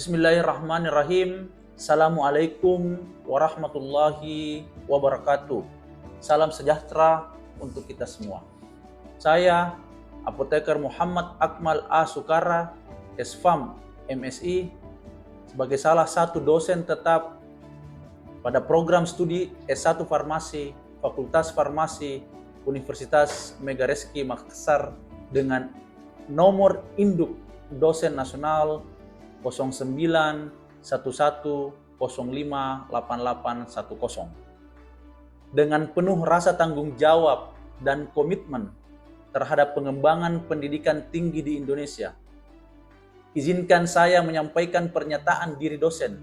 Bismillahirrahmanirrahim. Assalamualaikum warahmatullahi wabarakatuh. Salam sejahtera untuk kita semua. Saya Apoteker Muhammad Akmal A. Sukara, SFAM MSI, sebagai salah satu dosen tetap pada program studi S1 Farmasi, Fakultas Farmasi, Universitas Megareski Makassar dengan nomor induk dosen nasional 0911058810. Dengan penuh rasa tanggung jawab dan komitmen terhadap pengembangan pendidikan tinggi di Indonesia, izinkan saya menyampaikan pernyataan diri dosen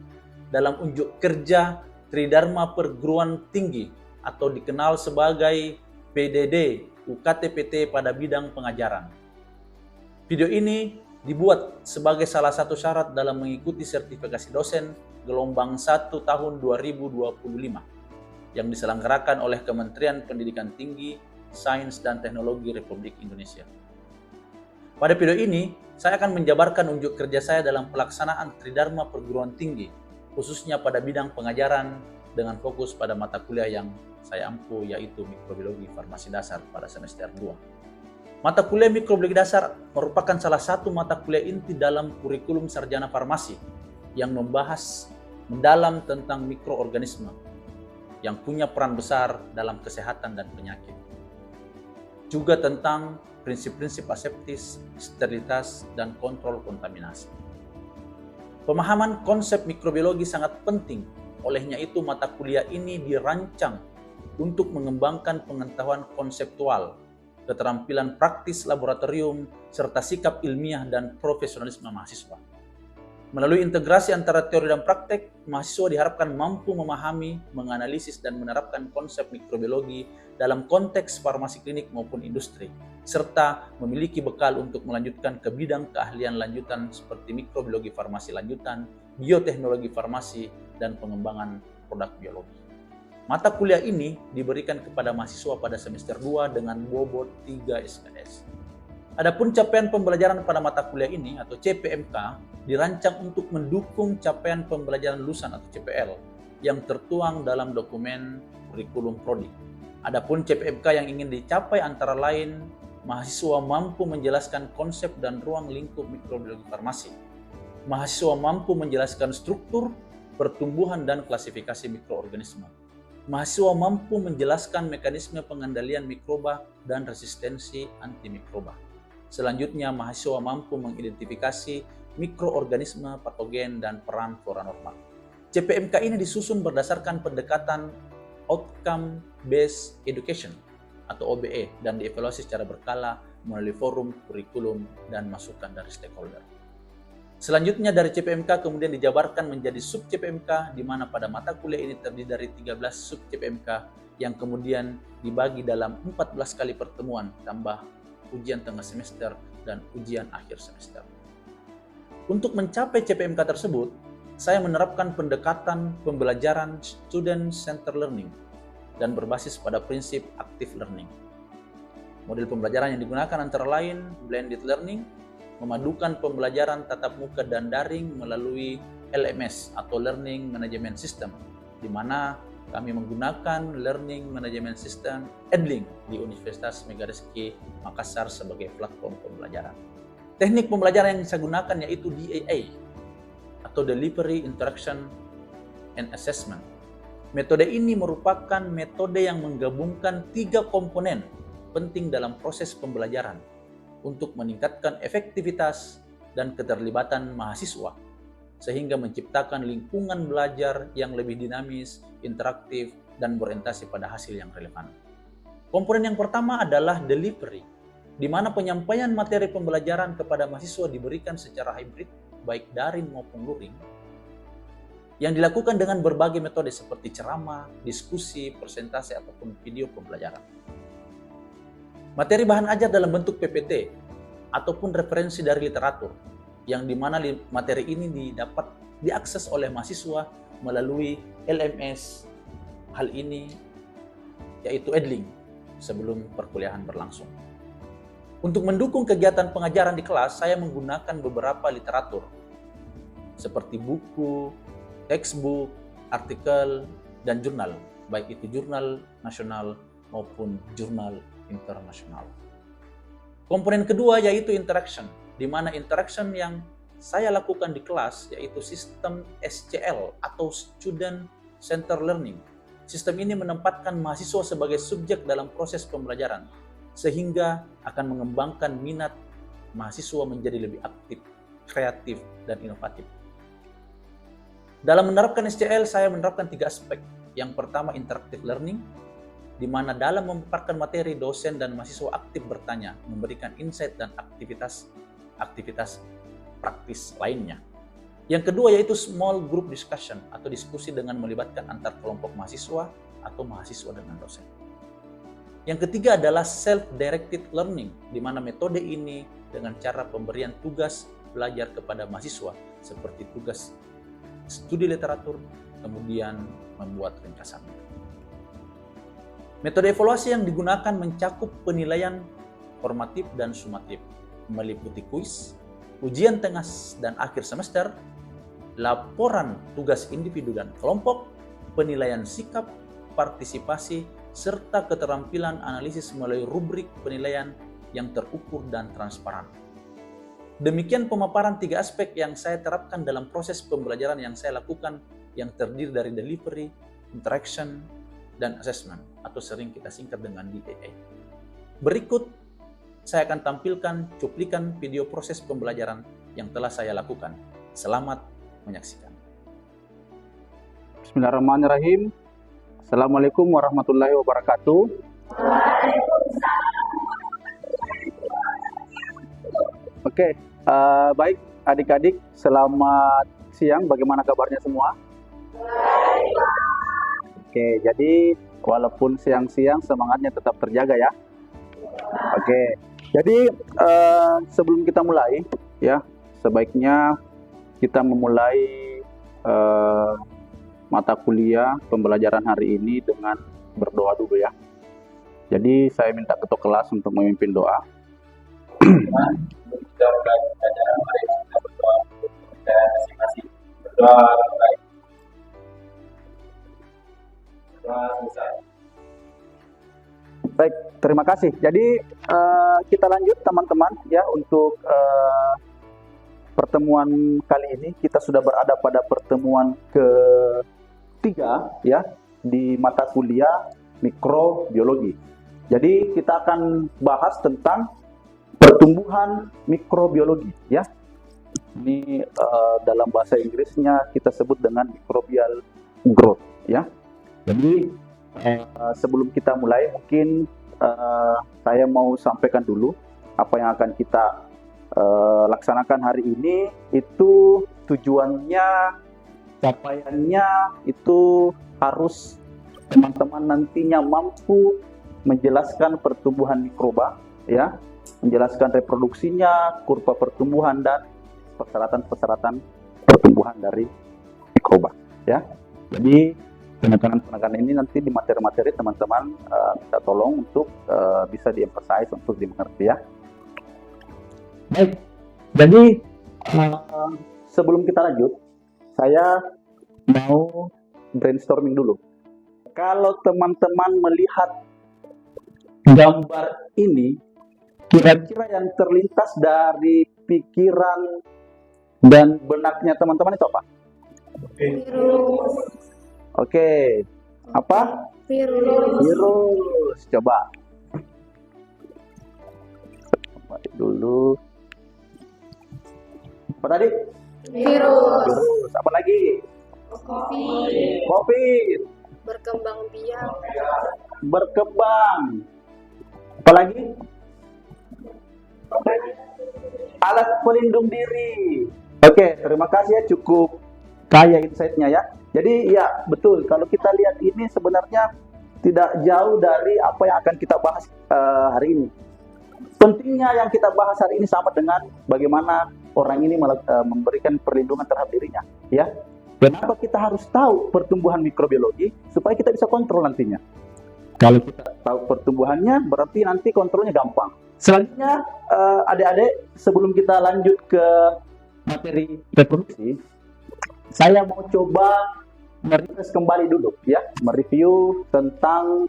dalam unjuk kerja Tridharma Perguruan Tinggi atau dikenal sebagai PDD UKT-PT pada bidang pengajaran. Video ini dibuat sebagai salah satu syarat dalam mengikuti sertifikasi dosen gelombang 1 tahun 2025 yang diselenggarakan oleh Kementerian Pendidikan Tinggi, Sains dan Teknologi Republik Indonesia. Pada video ini, saya akan menjabarkan unjuk kerja saya dalam pelaksanaan Tridharma Perguruan Tinggi, khususnya pada bidang pengajaran dengan fokus pada mata kuliah yang saya ampu, yaitu Mikrobiologi Farmasi Dasar pada semester 2. Mata kuliah Mikrobiologi Dasar merupakan salah satu mata kuliah inti dalam kurikulum sarjana farmasi yang membahas mendalam tentang mikroorganisme yang punya peran besar dalam kesehatan dan penyakit. Juga tentang prinsip-prinsip aseptis, sterilitas, dan kontrol kontaminasi. Pemahaman konsep mikrobiologi sangat penting, olehnya itu mata kuliah ini dirancang untuk mengembangkan pengetahuan konseptual, keterampilan praktis laboratorium, serta sikap ilmiah dan profesionalisme mahasiswa. Melalui integrasi antara teori dan praktek, mahasiswa diharapkan mampu memahami, menganalisis, dan menerapkan konsep mikrobiologi dalam konteks farmasi klinik maupun industri, serta memiliki bekal untuk melanjutkan ke bidang keahlian lanjutan seperti mikrobiologi farmasi lanjutan, bioteknologi farmasi, dan pengembangan produk biologi. Mata kuliah ini diberikan kepada mahasiswa pada semester 2 dengan bobot 3 SKS. Adapun capaian pembelajaran pada mata kuliah ini atau CPMK dirancang untuk mendukung capaian pembelajaran lulusan atau CPL yang tertuang dalam dokumen kurikulum prodi. Adapun CPMK yang ingin dicapai antara lain, mahasiswa mampu menjelaskan konsep dan ruang lingkup mikrobiologi farmasi. Mahasiswa mampu menjelaskan struktur, pertumbuhan, dan klasifikasi mikroorganisme. Mahasiswa mampu menjelaskan mekanisme pengendalian mikroba dan resistensi antimikroba. Selanjutnya, mahasiswa mampu mengidentifikasi mikroorganisme patogen dan peran flora normal. CPMK ini disusun berdasarkan pendekatan Outcome Based Education atau OBE dan dievaluasi secara berkala melalui forum, kurikulum, dan masukan dari stakeholder. Selanjutnya dari CPMK kemudian dijabarkan menjadi sub CPMK, di mana pada mata kuliah ini terdiri dari 13 sub CPMK yang kemudian dibagi dalam 14 kali pertemuan tambah ujian tengah semester dan ujian akhir semester. Untuk mencapai CPMK tersebut, saya menerapkan pendekatan pembelajaran student center learning dan berbasis pada prinsip active learning. Model pembelajaran yang digunakan antara lain blended learning, memadukan pembelajaran tatap muka dan daring melalui LMS atau Learning Management System, di mana kami menggunakan Learning Management System Edling di Universitas Megareski Makassar sebagai platform pembelajaran. Teknik pembelajaran yang saya gunakan yaitu DAA atau Delivery, Interaction, and Assessment. Metode ini merupakan metode yang menggabungkan 3 komponen penting dalam proses pembelajaran untuk meningkatkan efektivitas dan keterlibatan mahasiswa, sehingga menciptakan lingkungan belajar yang lebih dinamis, interaktif, dan berorientasi pada hasil yang relevan. Komponen yang pertama adalah delivery, di mana penyampaian materi pembelajaran kepada mahasiswa diberikan secara hybrid, baik daring maupun luring, yang dilakukan dengan berbagai metode seperti ceramah, diskusi, presentasi, ataupun video pembelajaran. Materi bahan ajar dalam bentuk PPT ataupun referensi dari literatur, yang dimana materi ini dapat diakses oleh mahasiswa melalui LMS, hal ini yaitu Edling, sebelum perkuliahan berlangsung. Untuk mendukung kegiatan pengajaran di kelas, saya menggunakan beberapa literatur seperti buku, textbook, artikel, dan jurnal, baik itu jurnal nasional maupun jurnal internasional. Komponen kedua yaitu interaction, di mana interaction yang saya lakukan di kelas yaitu sistem SCL atau Student Center Learning. Sistem ini menempatkan mahasiswa sebagai subjek dalam proses pembelajaran, sehingga akan mengembangkan minat mahasiswa menjadi lebih aktif, kreatif, dan inovatif. Dalam menerapkan SCL, saya menerapkan 3 aspek. Yang pertama, interactive learning, di mana dalam memaparkan materi, dosen dan mahasiswa aktif bertanya, memberikan insight dan aktivitas praktis lainnya. Yang kedua yaitu small group discussion atau diskusi dengan melibatkan antar kelompok mahasiswa atau mahasiswa dengan dosen. Yang ketiga adalah self-directed learning, di mana metode ini dengan cara pemberian tugas belajar kepada mahasiswa seperti tugas studi literatur, kemudian membuat ringkasannya. Metode evaluasi yang digunakan mencakup penilaian formatif dan sumatif, meliputi kuis, ujian tengah dan akhir semester, laporan tugas individu dan kelompok, penilaian sikap, partisipasi, serta keterampilan analisis melalui rubrik penilaian yang terukur dan transparan. Demikian pemaparan 3 aspek yang saya terapkan dalam proses pembelajaran yang saya lakukan yang terdiri dari delivery, interaction, dan assessment atau sering kita singkat dengan DAA. Berikut saya akan tampilkan cuplikan video proses pembelajaran yang telah saya lakukan. Selamat menyaksikan. Bismillahirrahmanirrahim. Assalamualaikum warahmatullahi wabarakatuh. Oke, baik adik-adik, selamat siang. Bagaimana kabarnya semua? Oke, jadi walaupun siang-siang semangatnya tetap terjaga ya. Oke, jadi sebelum kita mulai ya, sebaiknya kita memulai mata kuliah pembelajaran hari ini dengan berdoa dulu ya. Jadi saya minta ketua kelas untuk memimpin doa. Baik, terima kasih. Jadi kita lanjut teman-teman ya untuk pertemuan kali ini. Kita sudah berada pada pertemuan ketiga ya di mata kuliah mikrobiologi. Jadi kita akan bahas tentang pertumbuhan mikrobiologi ya. Ini dalam bahasa Inggrisnya kita sebut dengan microbial growth ya. Jadi sebelum kita mulai mungkin saya mau sampaikan dulu apa yang akan kita laksanakan hari ini. Itu tujuannya, capaiannya itu harus teman-teman nantinya mampu menjelaskan pertumbuhan mikroba ya, menjelaskan reproduksinya, kurva pertumbuhan dan persyaratan-persyaratan pertumbuhan dari mikroba ya. Jadi penekanan-penekanan ini nanti di materi-materi teman-teman minta tolong untuk bisa di-emphasize untuk dimengerti ya. Baik, jadi sebelum kita lanjut, saya mau brainstorming dulu. Kalau teman-teman melihat gambar ini, kira-kira yang terlintas dari pikiran dan benaknya teman-teman itu apa? Virus. Oke, apa? Virus. Coba dulu. Apa tadi? Virus. Apa lagi? Covid. Berkembang biak. Berkembang. Apa lagi? Alat pelindung diri. Oke, terima kasih ya, cukup kaya insight-nya ya. Jadi ya betul, kalau kita lihat ini sebenarnya tidak jauh dari apa yang akan kita bahas hari ini. Pentingnya yang kita bahas hari ini sama dengan bagaimana orang ini memberikan perlindungan terhadap dirinya ya. Kenapa kita harus tahu pertumbuhan mikrobiologi supaya kita bisa kontrol nantinya. Kalau kita tahu pertumbuhannya berarti nanti kontrolnya gampang. Selanjutnya adik-adik, sebelum kita lanjut ke materi reproduksi, Saya mau coba merefresh kembali dulu ya, mereview tentang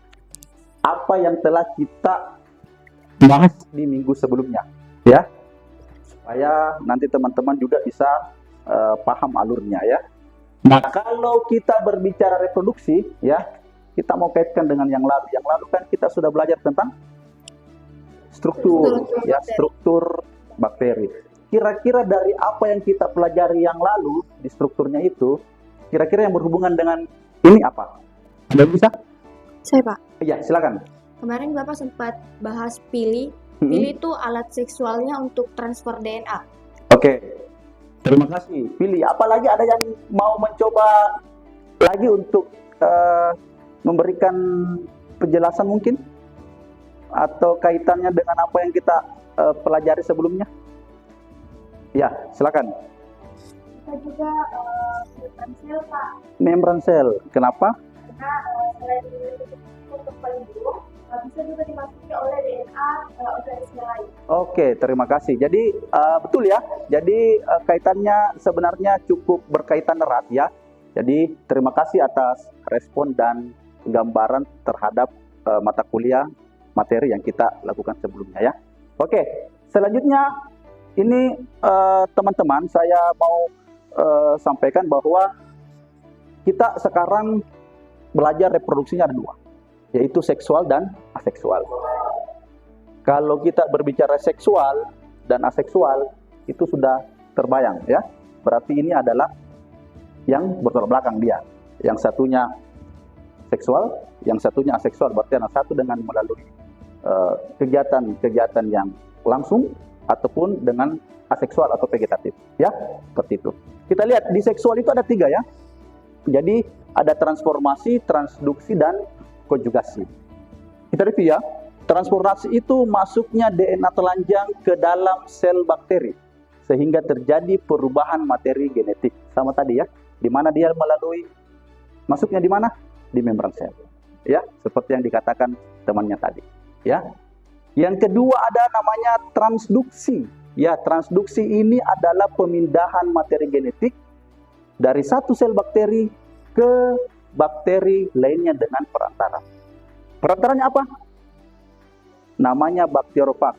apa yang telah kita bahas di minggu sebelumnya ya, supaya nanti teman-teman juga bisa paham alurnya ya. Nah, kalau kita berbicara reproduksi ya, kita mau kaitkan dengan yang lalu. Yang lalu kan kita sudah belajar tentang struktur ya, struktur bakteri. Kira-kira dari apa yang kita pelajari yang lalu di strukturnya itu, kira-kira yang berhubungan dengan ini apa? Ada yang bisa? Saya, Pak. Iya, silakan. Kemarin Bapak sempat bahas pili. Pili itu alat seksualnya untuk transfer DNA. Oke. Terima kasih. Pilih. Apalagi ada yang mau mencoba lagi untuk memberikan penjelasan mungkin? Atau kaitannya dengan apa yang kita pelajari sebelumnya? Ya, silakan. Kita juga membran sel, Pak. Membran sel. Kenapa? Karena selain untuk pelindung, bisa juga dimasuki oleh DNA organisme lain. Oke, terima kasih. Jadi betul ya. Jadi kaitannya sebenarnya cukup berkaitan erat ya. Jadi terima kasih atas respon dan gambaran terhadap mata kuliah materi yang kita lakukan sebelumnya ya. Oke, selanjutnya ini teman-teman saya mau sampaikan bahwa kita sekarang belajar reproduksinya ada dua, yaitu seksual dan aseksual. Kalau kita berbicara seksual dan aseksual itu sudah terbayang ya. Berarti ini adalah yang bertolak belakang dia. Yang satunya seksual, yang satunya aseksual. Berarti yang satu dengan melalui kegiatan-kegiatan yang langsung ataupun dengan aseksual atau vegetatif ya, seperti itu. Kita lihat di seksual itu ada 3 ya. Jadi ada transformasi, transduksi, dan konjugasi. Kita review ya. Transformasi itu masuknya DNA telanjang ke dalam sel bakteri sehingga terjadi perubahan materi genetik. Sama tadi ya, di mana dia melalui masuknya di mana? Di membran sel. Ya, seperti yang dikatakan temannya tadi, ya. Yang kedua ada namanya transduksi. Ya, transduksi ini adalah pemindahan materi genetik dari satu sel bakteri ke bakteri lainnya dengan perantara. Perantaranya apa? Namanya bakteriofag.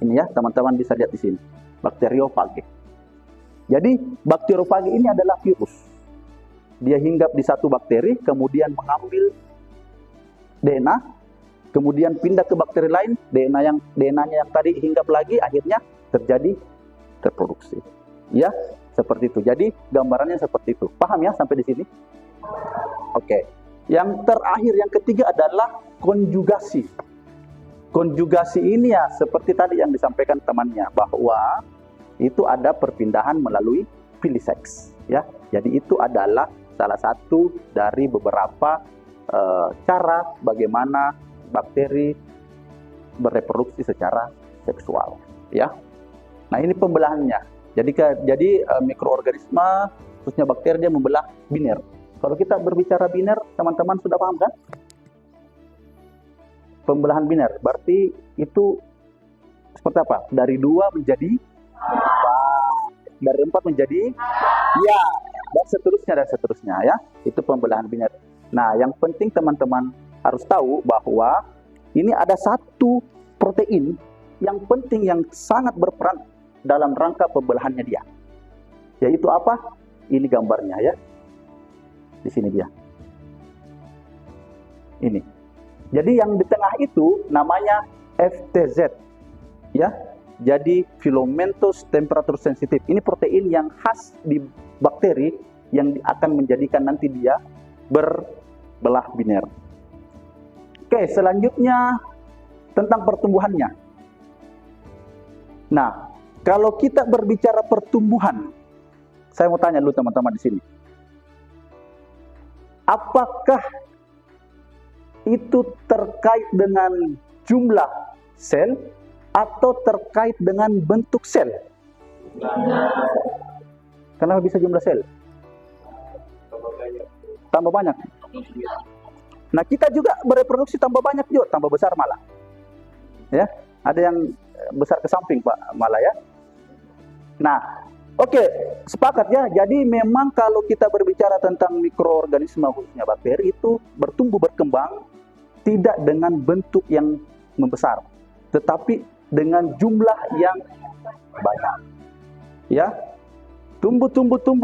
Ini ya, teman-teman bisa lihat di sini. Bakteriofag. Jadi, bakteriofag ini adalah virus. Dia hinggap di satu bakteri, kemudian mengambil DNA, kemudian pindah ke bakteri lain, DNA-nya yang tadi hinggap lagi, akhirnya terjadi reproduksi. Ya, seperti itu. Jadi gambarannya seperti itu. Paham ya sampai di sini? Oke. Yang terakhir, yang ketiga adalah konjugasi. Konjugasi ini ya seperti tadi yang disampaikan temannya, bahwa itu ada perpindahan melalui filiseks. Ya, jadi itu adalah salah satu dari beberapa cara bagaimana bakteri bereproduksi secara seksual. Ya. Nah, ini pembelahannya. Jadi mikroorganisme, khususnya bakteri, dia membelah biner. Kalau kita berbicara biner, teman-teman sudah paham kan? Pembelahan biner, berarti itu seperti apa? Dari 2 menjadi 4, dari 4 menjadi ya, dan seterusnya ya. Itu pembelahan biner. Nah, yang penting teman-teman harus tahu bahwa ini ada satu protein yang penting yang sangat berperan dalam rangka pembelahannya dia. Yaitu apa? Ini gambarnya ya. Di sini dia. Ini. Jadi yang di tengah itu namanya FTZ. Ya. Jadi filamentous temperature sensitive. Ini protein yang khas di bakteri yang akan menjadikan nanti dia berbelah biner. Oke, selanjutnya tentang pertumbuhannya. Nah, kalau kita berbicara pertumbuhan, saya mau tanya dulu teman-teman di sini. Apakah itu terkait dengan jumlah sel atau terkait dengan bentuk sel? Kenapa bisa jumlah sel? Tambah banyak. Nah, kita juga bereproduksi tambah banyak juga, tambah besar malah. Ya, ada yang besar ke samping Pak malah ya. Nah, Oke, sepakat ya. Jadi memang kalau kita berbicara tentang mikroorganisme khususnya bakteri itu bertumbuh berkembang tidak dengan bentuk yang membesar, tetapi dengan jumlah yang banyak. Ya, tumbuh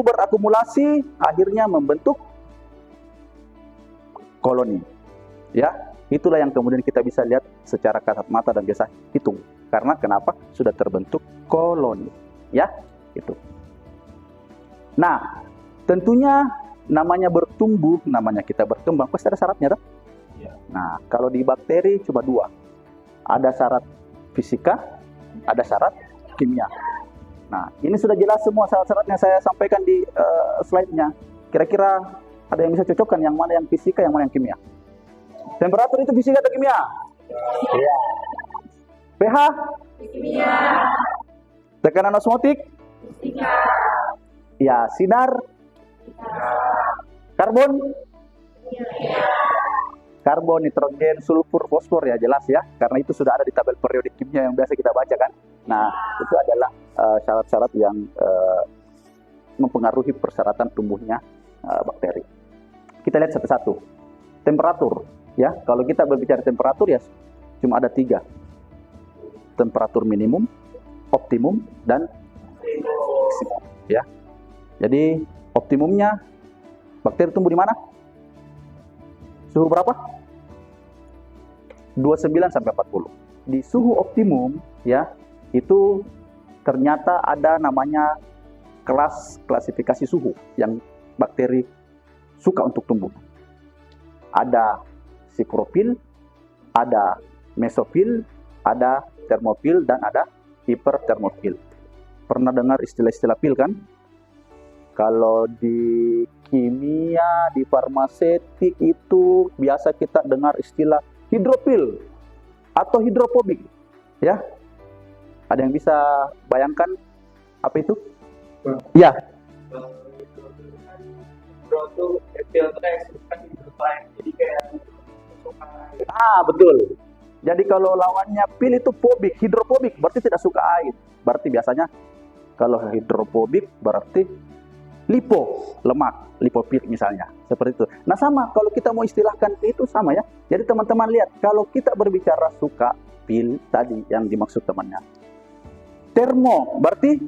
berakumulasi, akhirnya membentuk koloni. Ya, itulah yang kemudian kita bisa lihat secara kasat mata dan biasa hitung. Karena kenapa? Sudah terbentuk koloni. Ya, itu. Nah, tentunya namanya bertumbuh, namanya kita berkembang, pasti ada syaratnya, toh? Ya. Nah, kalau di bakteri cuma dua. Ada syarat fisika, ada syarat kimia. Nah, ini sudah jelas semua syarat-syaratnya saya sampaikan di slide-nya. Kira-kira ada yang bisa cocokkan yang mana yang fisika, yang mana yang kimia? Temperatur itu fisika atau kimia? Iya. pH? Kimia. Tekanan osmotik? Fisika. Ya, sinar? Karbon? Karbon, nitrogen, sulfur, fosfor, ya jelas ya. Karena itu sudah ada di tabel periodik kimia yang biasa kita baca kan. Nah, itu adalah syarat-syarat yang mempengaruhi persyaratan tumbuhnya bakteri. Kita lihat satu-satu. Temperatur, ya. Kalau kita berbicara temperatur ya cuma ada 3. Temperatur minimum, optimum, dan maksimum, ya. Jadi optimumnya bakteri tumbuh di mana? Suhu berapa? 29 sampai 40. Di suhu optimum ya, itu ternyata ada namanya klasifikasi suhu yang bakteri suka untuk tumbuh. Ada sikropil, ada mesofil, ada termofil, dan ada hipertermofil. Pernah dengar istilah-istilah pil kan? Kalau di kimia, di farmasetik itu biasa kita dengar istilah hidrofil atau hidrofobik, ya. Ada yang bisa bayangkan apa itu? Ya. Betul. Jadi kalau lawannya pil itu fobik, hidrofobik, berarti tidak suka air. Berarti biasanya kalau hidrofobik berarti lipo, lemak, lipofil misalnya, seperti itu. Nah sama, kalau kita mau istilahkan itu sama ya. Jadi teman-teman lihat, kalau kita berbicara suka pil tadi yang dimaksud temannya. Termo, berarti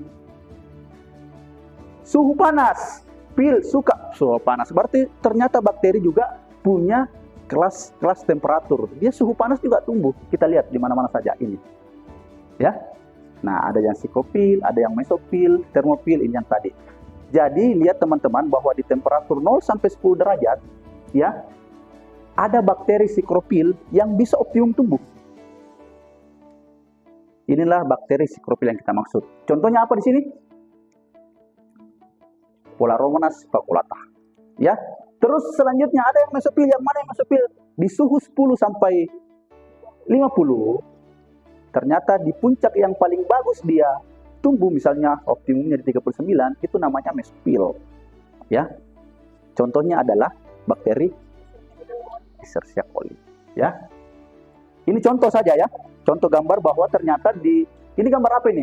suhu panas. Pil suka suhu panas, berarti ternyata bakteri juga punya kelas temperatur. Dia suhu panas juga tumbuh. Kita lihat di mana-mana saja ini. Ya. Nah, ada yang sikopil, ada yang mesofil, termofil, ini yang tadi. Jadi lihat teman-teman bahwa di temperatur 0 sampai 10 derajat ya, ada bakteri sikropil yang bisa optimum tumbuh. Inilah bakteri sikropil yang kita maksud. Contohnya apa di sini? Polaromonas vaculata. Ya. Terus selanjutnya ada yang mesofil, yang mana yang mesofil? Di suhu 10 sampai 50 ternyata di puncak yang paling bagus dia tumbuh, misalnya optimumnya di 39, itu namanya mesofil. Ya. Contohnya adalah bakteri Escherichia coli, ya. Ini contoh saja ya. Contoh gambar bahwa ternyata ini gambar apa ini?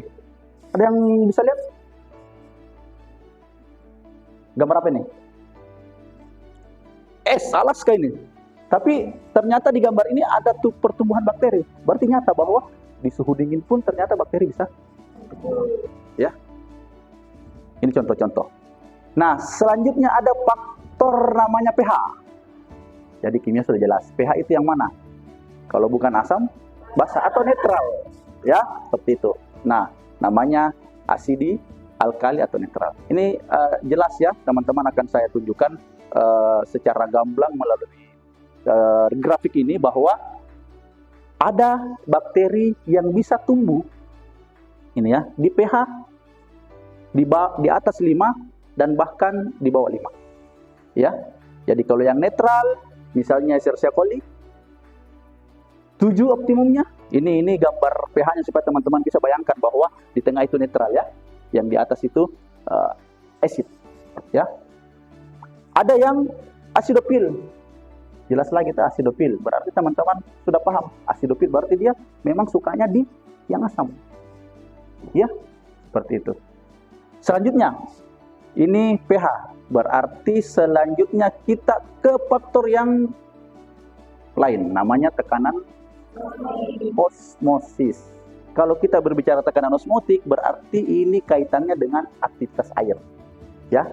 Ada yang bisa lihat? Gambar apa ini? Alaska ini. Tapi ternyata di gambar ini ada tuh pertumbuhan bakteri. Berarti nyata bahwa di suhu dingin pun ternyata bakteri bisa. Ya, ini contoh-contoh. Nah, selanjutnya ada faktor namanya pH. Jadi kimia sudah jelas. pH itu yang mana? Kalau bukan asam, basa atau netral, ya, seperti itu. Nah, namanya asidi, alkali atau netral. Ini jelas ya, teman-teman akan saya tunjukkan secara gamblang melalui grafik ini bahwa ada bakteri yang bisa tumbuh. Ini ya, di pH di atas 5 dan bahkan di bawah 5. Ya. Jadi kalau yang netral misalnya Escherichia coli 7 optimumnya. Ini gambar pH-nya supaya teman-teman bisa bayangkan bahwa di tengah itu netral ya. Yang di atas itu acid ya. Ada yang acidofil. Jelas lagi kita acidofil. Berarti teman-teman sudah paham. Acidofil berarti dia memang sukanya di yang asam. Ya, seperti itu. Selanjutnya, ini pH. Berarti selanjutnya kita ke faktor yang lain, namanya tekanan osmosis. Kalau kita berbicara tekanan osmotik, berarti ini kaitannya dengan aktivitas air. Ya,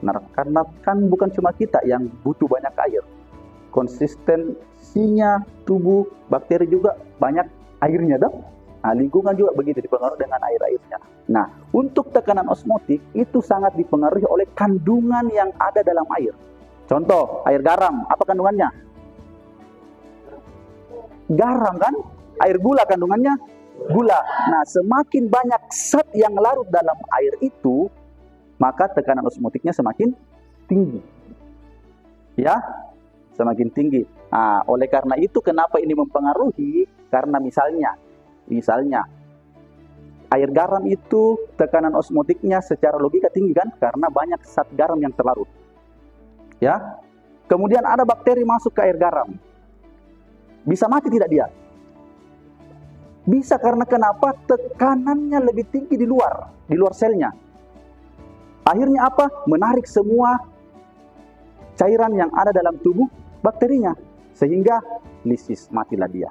nah, karena kan bukan cuma kita yang butuh banyak air. Konsistensinya tubuh bakteri juga banyak airnya dong. Nah, lingkungan juga begitu dipengaruhi dengan air-airnya. Nah, untuk tekanan osmotik itu sangat dipengaruhi oleh kandungan yang ada dalam air. Contoh, air garam, apa kandungannya? Garam kan? Air gula kandungannya gula. Nah, semakin banyak zat yang larut dalam air itu, maka tekanan osmotiknya semakin tinggi. Ya, semakin tinggi. Nah, oleh karena itu kenapa ini mempengaruhi? Karena misalnya air garam itu tekanan osmotiknya secara logika tinggi kan? Karena banyak zat garam yang terlarut. Ya. Kemudian ada bakteri masuk ke air garam. Bisa mati tidak dia? Bisa, karena kenapa? Tekanannya lebih tinggi di luar selnya. Akhirnya apa? Menarik semua cairan yang ada dalam tubuh bakterinya, sehingga lisis, matilah dia.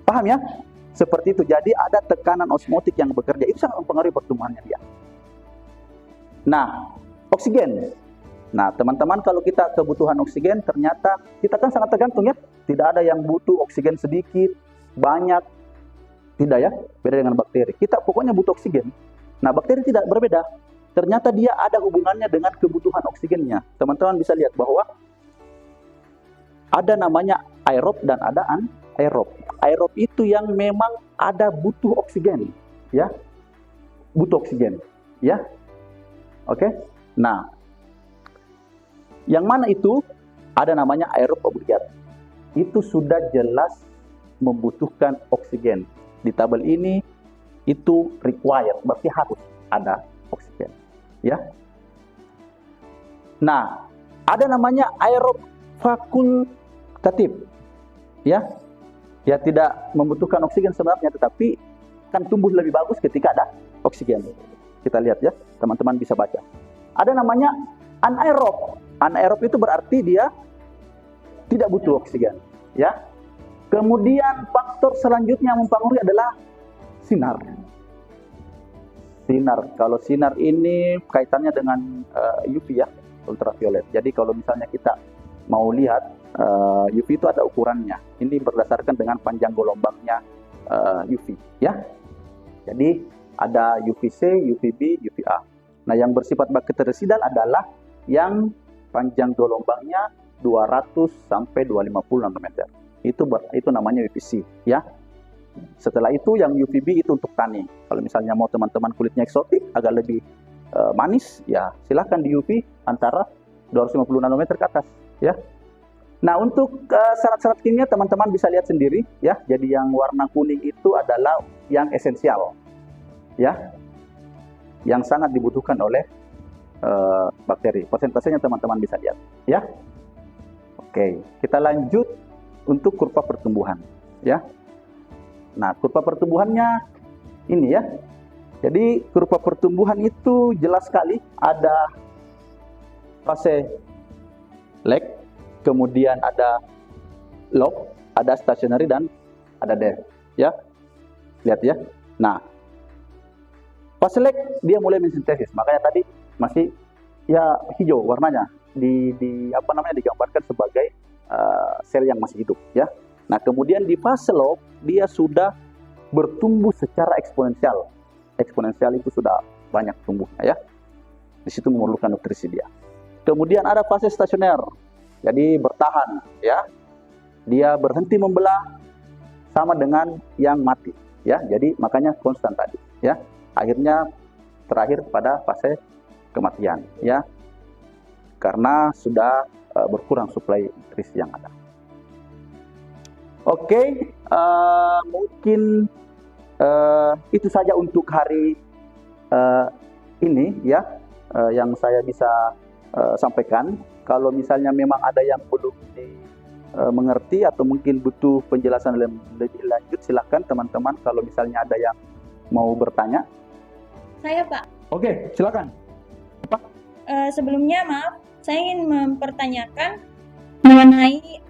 Paham ya? Seperti itu. Jadi ada tekanan osmotik yang bekerja, itu sangat mempengaruhi pertumbuhannya dia. Nah, oksigen. Nah, teman-teman, kalau kita kebutuhan oksigen, ternyata kita kan sangat tergantung ya. Tidak ada yang butuh oksigen sedikit, banyak. Tidak ya, beda dengan bakteri. Kita pokoknya butuh oksigen. Nah, bakteri tidak berbeda. Ternyata dia ada hubungannya dengan kebutuhan oksigennya. Teman-teman bisa lihat bahwa ada namanya aerob dan ada anaerob. Aerob itu yang memang ada butuh oksigen, ya. Butuh oksigen, ya. Oke. Nah, yang mana itu ada namanya aerob obligat. Itu sudah jelas membutuhkan oksigen. Di tabel ini itu required, berarti harus ada oksigen, ya. Nah, ada namanya aerob fakultatif, ya. Ya, tidak membutuhkan oksigen sebenarnya, tetapi kan tumbuh lebih bagus ketika ada oksigen. Kita lihat ya, teman-teman bisa baca. Ada namanya anaerob. Anaerob itu berarti dia tidak butuh oksigen, ya. Kemudian faktor selanjutnya yang mempengaruhi adalah sinar. Sinar. Kalau sinar ini kaitannya dengan UV ya, ultraviolet. Jadi kalau misalnya kita mau lihat UV itu ada ukurannya. Ini berdasarkan dengan panjang gelombangnya UV ya. Jadi ada UVC, UVB, UVA. Nah, yang bersifat bakterisidal adalah yang panjang gelombangnya 200 sampai 250 nanometer. Itu namanya UVC ya. Setelah itu yang UVB itu untuk tani. Kalau misalnya mau teman-teman kulitnya eksotik, agak lebih manis, ya silahkan di UV antara 250 nanometer ke atas ya. Nah, untuk syarat-syarat kimia teman-teman bisa lihat sendiri ya. Jadi yang warna kuning itu adalah yang esensial ya, yang sangat dibutuhkan oleh bakteri. Persentasenya teman-teman bisa lihat ya. Oke, kita lanjut untuk kurva pertumbuhan ya. Nah, kurva pertumbuhannya ini ya. Jadi kurva pertumbuhan itu jelas sekali ada fase lag, kemudian ada log, ada stationary dan ada depth ya. Lihat ya. Nah, fase lag dia mulai mensintesis, makanya tadi masih ya hijau warnanya digambarkan sebagai sel yang masih hidup ya. Nah, kemudian di fase log dia sudah bertumbuh secara eksponensial. Eksponensial itu sudah banyak tumbuhnya ya. Di situ memerlukan nutrisi dia. Kemudian ada fase stasioner. Jadi bertahan ya. Dia berhenti membelah sama dengan yang mati ya. Jadi makanya konstan tadi ya. Akhirnya terakhir pada fase kematian ya. Karena sudah berkurang suplai nutrisi yang ada. Oke, mungkin itu saja untuk hari ini ya, yang saya bisa sampaikan. Kalau misalnya memang ada yang belum mengerti atau mungkin butuh penjelasan lebih lanjut, silahkan teman-teman. Kalau misalnya ada yang mau bertanya. Saya Pak. Oke, silakan. Sebelumnya maaf, saya ingin mempertanyakan mengenai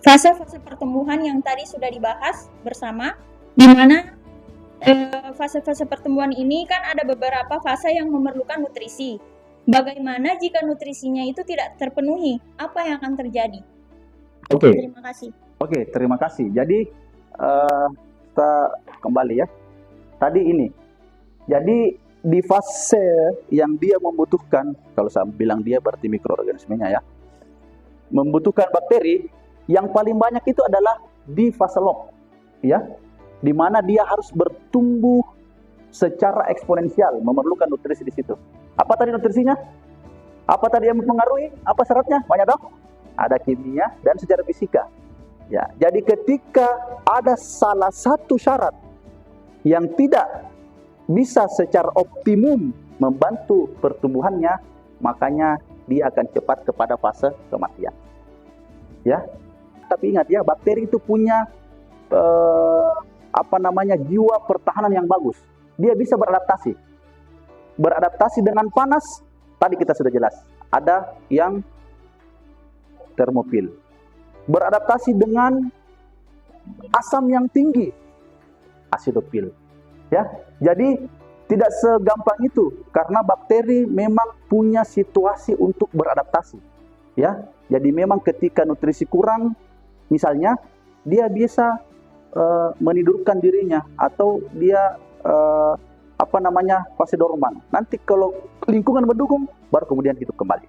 fase-fase pertumbuhan yang tadi sudah dibahas bersama, di mana fase-fase pertumbuhan ini kan ada beberapa fase yang memerlukan nutrisi. Bagaimana jika nutrisinya itu tidak terpenuhi? Apa yang akan terjadi? Oke. Terima kasih. Oke, terima kasih. Jadi kita kembali ya. Tadi ini. Jadi di fase yang dia membutuhkan, kalau saya bilang dia berarti mikroorganismenya ya, membutuhkan bakteri, yang paling banyak itu adalah di fase log, ya, di mana dia harus bertumbuh secara eksponensial, memerlukan nutrisi di situ. Apa tadi nutrisinya? Apa tadi yang mempengaruhi? Apa syaratnya? Banyak dong. Ada kimia dan secara fisika. Ya, jadi ketika ada salah satu syarat yang tidak bisa secara optimum membantu pertumbuhannya, makanya dia akan cepat kepada fase kematian. Ya, tapi ingat ya, bakteri itu punya jiwa pertahanan yang bagus. Dia bisa beradaptasi. Beradaptasi dengan panas, tadi kita sudah jelas. Ada yang termofil. Beradaptasi dengan asam yang tinggi, asidofil. Ya, jadi tidak segampang itu karena bakteri memang punya situasi untuk beradaptasi. Ya, jadi memang ketika nutrisi kurang, misalnya dia bisa menidurkan dirinya atau dia fase dorman. Nanti kalau lingkungan mendukung, baru kemudian hidup kembali.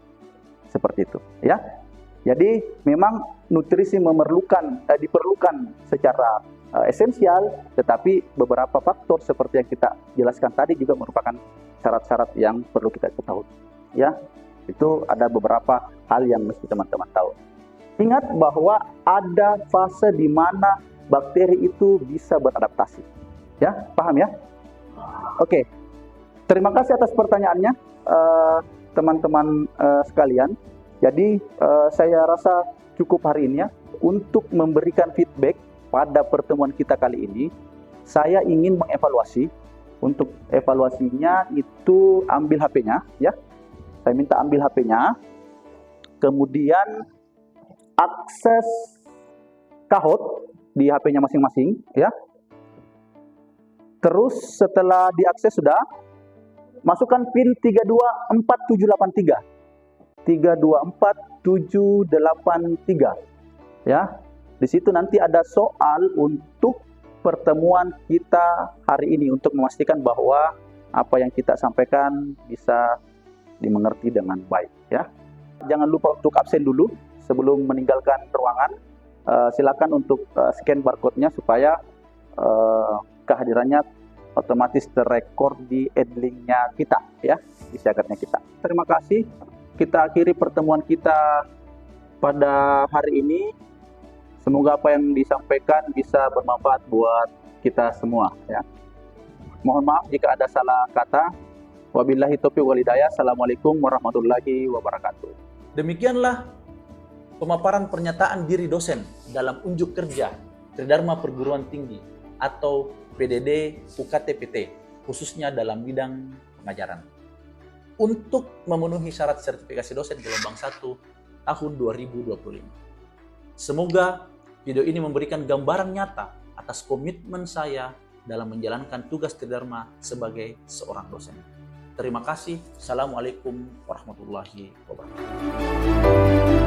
Seperti itu, ya. Jadi memang nutrisi diperlukan secara esensial, tetapi beberapa faktor seperti yang kita jelaskan tadi juga merupakan syarat-syarat yang perlu kita ketahui. Ya, itu ada beberapa hal yang mesti teman-teman tahu. Ingat bahwa ada fase di mana bakteri itu bisa beradaptasi. Ya, paham ya? Oke, terima kasih atas pertanyaannya, teman-teman sekalian. Jadi saya rasa cukup hari ini ya untuk memberikan feedback pada pertemuan kita kali ini. Saya ingin mengevaluasi. Untuk evaluasinya itu ambil HP-nya ya. Saya minta ambil HP-nya. Kemudian akses Kahoot di HP-nya masing-masing ya. Terus setelah diakses sudah, masukkan PIN 324783. 324783 ya. Di situ nanti ada soal untuk pertemuan kita hari ini untuk memastikan bahwa apa yang kita sampaikan bisa dimengerti dengan baik ya. Jangan lupa untuk absen dulu sebelum meninggalkan ruangan. Silakan untuk scan barcode-nya supaya kehadirannya otomatis terrekor di Edlink-nya kita ya, di Siagatnya kita. Terima kasih. Kita akhiri pertemuan kita pada hari ini. Semoga apa yang disampaikan bisa bermanfaat buat kita semua ya. Mohon maaf jika ada salah kata. Wabillahi taufiq wal hidayah. Assalamualaikum warahmatullahi wabarakatuh. Demikianlah pemaparan pernyataan diri dosen dalam unjuk kerja Tridharma Perguruan Tinggi atau PDD UKT-PT, khususnya dalam bidang pengajaran, untuk memenuhi syarat sertifikasi dosen gelombang 1 tahun 2025. Semoga video ini memberikan gambaran nyata atas komitmen saya dalam menjalankan tugas Tridharma sebagai seorang dosen. Terima kasih. Assalamualaikum warahmatullahi wabarakatuh.